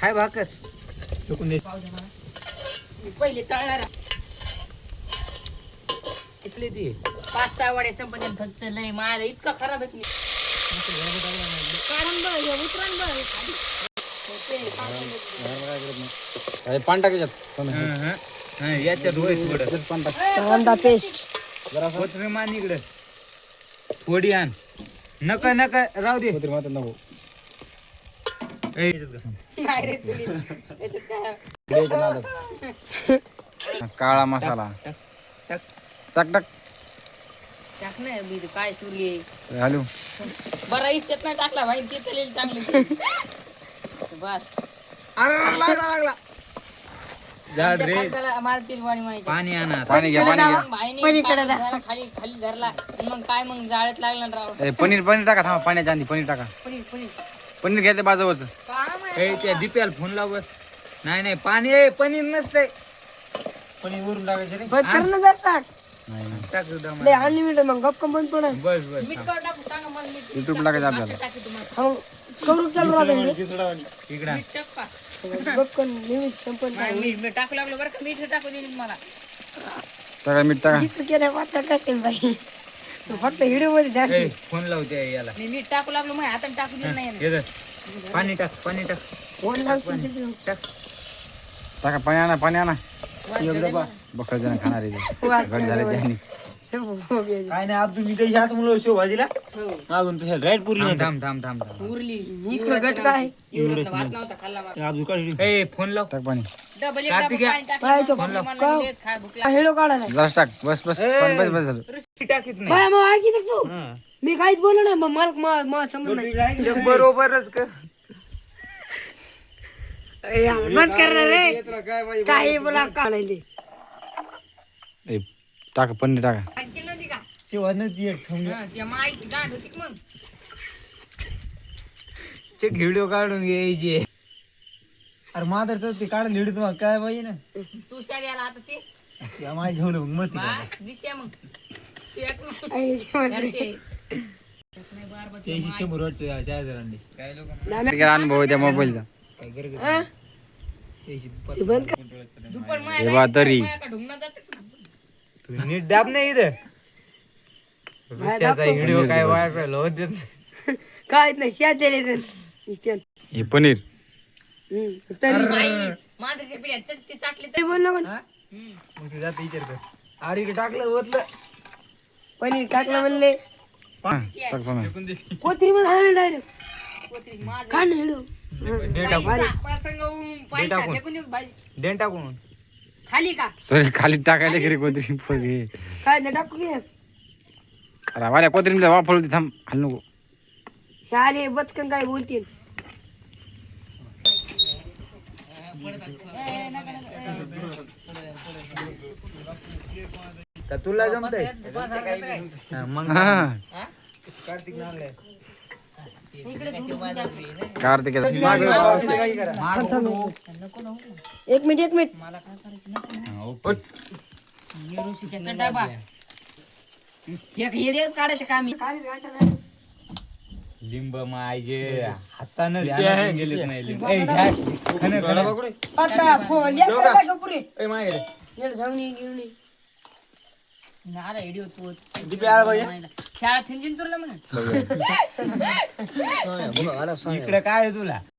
खाय भाकर फेकून दे. पहिले तळणार इसले ती 5-6 वडे संपत फक्त लय माल इतका खराब आहे. काढून बघ हे उतरून बघ खाली. अरे पान टाकायच्यात याच्यात होय थोडं पान टाक. कांदा पेस्ट कोथमीर मान इकडे थोडी आण. नका नका राहू दे. कोथिंबीर मात्र नको. ए, नाही रे चुलीत. याच्यात काय द्यायच्या नादात. काळा मसाला टाक टाक. टाक टाक टाक ना मी काय सूर्य घालू. बरा इस्त्यात नाही टाकला भाई ते चालेल चांगलं. बस लागला झाड रे. मारतील वाणी म्हणायचं. पाणी आणा. पाणी घ्या पाणी घ्या. भाईने धरा, खाली खाली धरला आणि मग काय मग जाळ्यात लागला ना राव. ए, पनीर पनीर टाका थांबा पाण्याच्या आधी पनीर टाका. पनीर पनीर पनीर घ्या ते बाजूवरचं. काम ए आहे. त्या दिप्याला फोन लाव बस. नाही नाही पाणी आहे पनीर नसतंय. पनीर वरून टाकायचं रे. बंद कर ना जर टाक नाही नाही. टाक दम. लय अनलिमिटेड मग गप बंद पडल. बस बस मीठ काढ टाकू सांगा मला मीठ. YouTube टाकायचं आपल्याला. असं टाकी तुम्हाला. मग करू चालू राहते इकडं मीठ टाक का? गप कर लिमिट संपत नाही, मीठ टाकू लागलो बरं का मीठ टाकू देईन मला. टाका मीठ टाका. इतकं केलं वाटत कसेल बाई तू फक्त व्हिडिओ मध्ये ध्यान ए दे. फोन लावते याला. मी मीठ टाकू लागलो मग हाताने टाकू दिलं नाही हे धर. पाणी टाक पाणी टाक फोन लावशील तिथे. टाक. टाका पाणी आणा पाणी आणा. ना. बकरा जण खाणार आहे ते. वास घट झाले त्यांनी. काय नाही अजून मी काही ह्याच मुलं शो भाजीला हो. अजून तुझ्या राईट पुरली. थांब थांब थांब उरली इतकं घट काय एवढं भात नव्हता खाल्ला मला. अजून काय ए फोन लाव. टाक पाणी. डबल एक कार्तिक डबा या. पाणी टाकलं बाय, मग तो मला फोन लगेच खाय भूक लागली. व्हिडिओ काढायला जरास टाक बस बस पाणी बस बस झालं. रस्सी टाकीत नाही. बाय मग ऐकी तर तू हं. मी काहीच बोललो ना मग मला समज नाही बरोबरच कर. यार, बंद कर ना रे काही बोला काढायले. ए टाका पनीर टाका. भाजी केली नव्हती का? शेवा नदी एक समजा. हं, त्या माईची गांड होती का मग. चेक व्हिडिओ काढून घ्यायचे. अरे मादरच ते काढून व्हिडिओ तुम्हाला काय पाहिजे ना. तू शाळेला आता ते या माझ्या घेऊन मत बस दिसया मग ते एक मग. आई, समज यार रे. ते. ते 100 वरचे 4000 काय लोक ते अनुभव आहे त्या मोबाईलचा. काय गरज हं? ते बंद कर. दुपार हे बा तरी. ढुंगणं जातं का? तू नीट दाब नाही इथं. रुस्याचा व्हिडिओ काय व्हायरल होत देत. काय नाही शेत दिले तर इस्त्यात. हे पनीर. तरी बाई, मांजरीच्या पिढ्यात चटती चाटली ते तर बोल ना पण. मग ते जात विचार कर. आडीकडे टाकलं ओतलं. पनीर टाकलं म्हणले हा, टाक पनीर. फेकून दे. कोथरी मध्ये हाणलं डायरेक्ट कोथरी माझं खा ना व्हिडिओ. दे टाकून. पैसा प्रसंग होऊन पैसा टाकून. फेकून देऊ भाजी. दे टाकून. खाली का सॉरी खाली टाकायला की रे कोथिंबीर फगे. काय नाही टाकू घे. अरे वाल्या कोथिंबीर वापरू होती थांब हाल नको. हे आले बचकन काय बोलतील. का तुला जमतंय मग हा. कार्तिक नांगले. कार्तिक एक मिनिट त्याचा डबा एक हिरेच काढायचं काम आहे. लिंब मायजे हातानं गेलेत नाही लिंब. ए, घ्या. खणं, खणं. आता फोन लेकरं काय गप्पू रे. ए, माझ्याकडे. नेट जाऊन ये, घेऊन ये. आला व्हिडिओ तू दिपे आला पाहिजे. शाळा थिंजिन तुला म्हणून इकडे काय आहे तुला